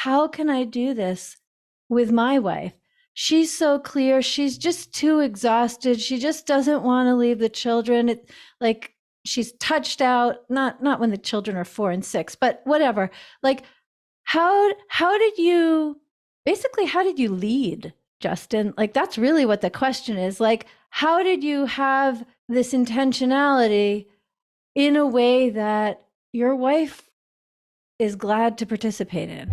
how can I do this with my wife? She's so clear. She's just too exhausted. She just doesn't want to leave the children. It, like she's touched out, not when the children are 4 and 6, but whatever. Like how did you lead, Justin? Like that's really what the question is. Like how did you have this intentionality in a way that your wife is glad to participate in?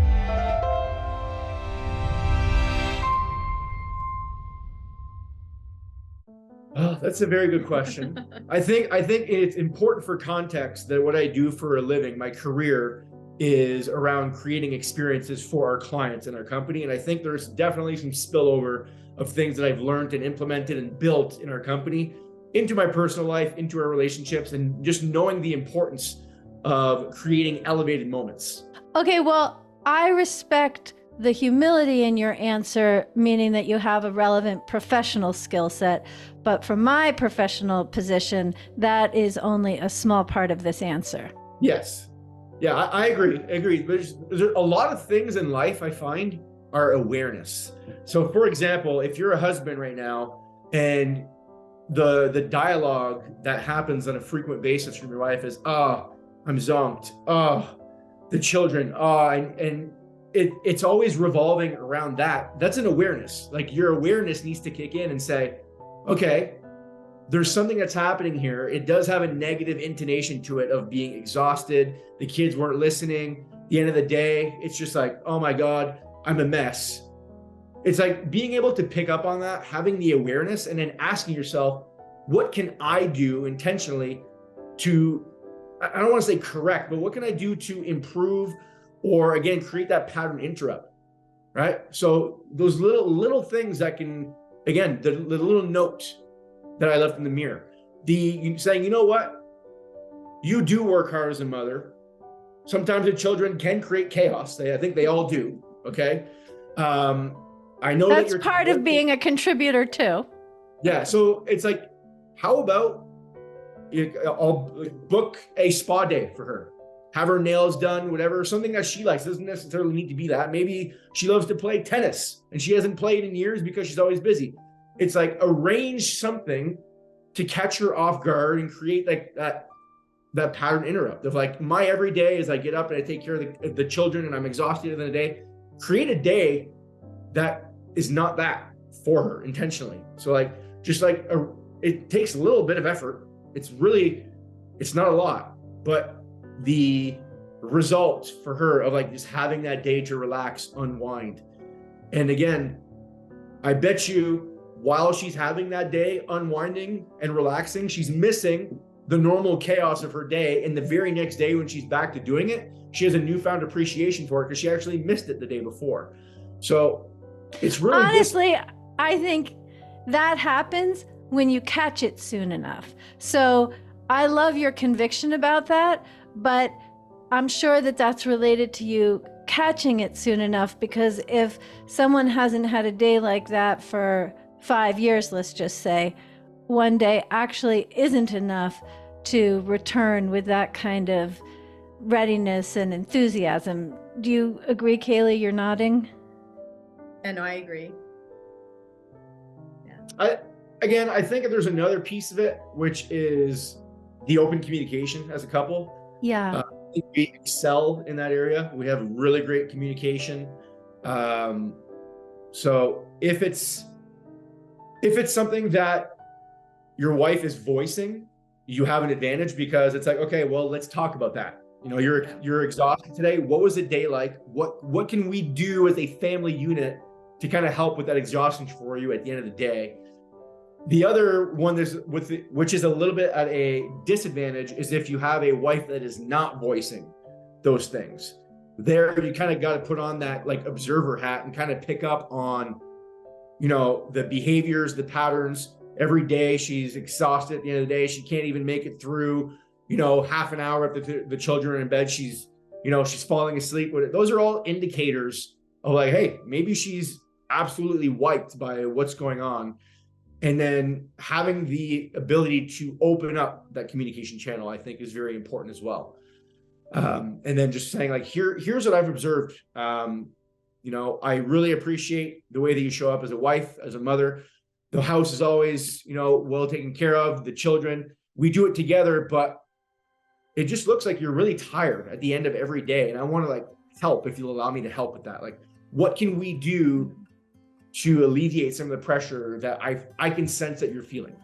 Oh, that's a very good question. I think it's important for context that what I do for a living, my career, is around creating experiences for our clients and our company. And I think there's definitely some spillover of things that I've learned and implemented and built in our company into my personal life, into our relationships, and just knowing the importance of creating elevated moments. Okay, well, I respect the humility in your answer, meaning that you have a relevant professional skill set. But from my professional position, that is only a small part of this answer. Yes. Yeah, I agree. There's a lot of things in life I find are awareness. So for example, if you're a husband right now and the dialogue that happens on a frequent basis from your wife is, oh, I'm zonked. Oh, the children. Oh, and it's always revolving around that. That's an awareness. Like your awareness needs to kick in and say, okay, there's something that's happening here. It does have a negative intonation to it of being exhausted. The kids weren't listening. At the end of the day, it's just like, oh my God, I'm a mess. It's like being able to pick up on that, having the awareness, and then asking yourself, what can I do intentionally to, I don't want to say correct, but what can I do to improve or again, create that pattern interrupt, right? So those little things that can, again, the little note that I left in the mirror, saying, you know what? You do work hard as a mother. Sometimes the children can create chaos. I think they all do, okay? I know that's part of being a contributor too. Yeah, so it's like, how about I'll book a spa day for her, have her nails done, whatever, something that she likes. It doesn't necessarily need to be that. Maybe she loves to play tennis and she hasn't played in years because she's always busy. It's like arrange something to catch her off guard and create like that pattern interrupt of like my everyday as I get up and I take care of the children and I'm exhausted at the end of the day. Create a day that is not that for her intentionally. So like, just like it takes a little bit of effort. It's not a lot, but the result for her of like just having that day to relax, unwind. And again, I bet you while she's having that day unwinding and relaxing, she's missing the normal chaos of her day. And the very next day when she's back to doing it, she has a newfound appreciation for it because she actually missed it the day before. So it's really honestly, I think that happens when you catch it soon enough. So I love your conviction about that, but I'm sure that that's related to you catching it soon enough, because if someone hasn't had a day like that for 5 years, let's just say, one day actually isn't enough to return with that kind of readiness and enthusiasm. Do you agree, Kaylee? You're nodding. And I agree. Yeah. I think there's another piece of it, which is the open communication as a couple. Yeah. I think we excel in that area. We have really great communication. So if it's something that your wife is voicing, you have an advantage because it's like, okay, well, let's talk about that. You know, you're exhausted today. What was the day like? What can we do as a family unit to kind of help with that exhaustion for you at the end of the day? The other one which is a little bit at a disadvantage is if you have a wife that is not voicing those things. There, you kind of got to put on that like observer hat and kind of pick up on, you know, the behaviors, the patterns. Every day she's exhausted at the end of the day. She can't even make it through, you know, half an hour after the children are in bed. She's falling asleep with it. Those are all indicators of like, hey, maybe she's absolutely wiped by what's going on. And then having the ability to open up that communication channel, I think, is very important as well. And then just saying like, here's what I've observed. I really appreciate the way that you show up as a wife, as a mother. The house is always, well taken care of, the children, we do it together, but it just looks like you're really tired at the end of every day. And I want to like help, if you'll allow me to help with that. Like, what can we do to alleviate some of the pressure that I can sense that you're feeling?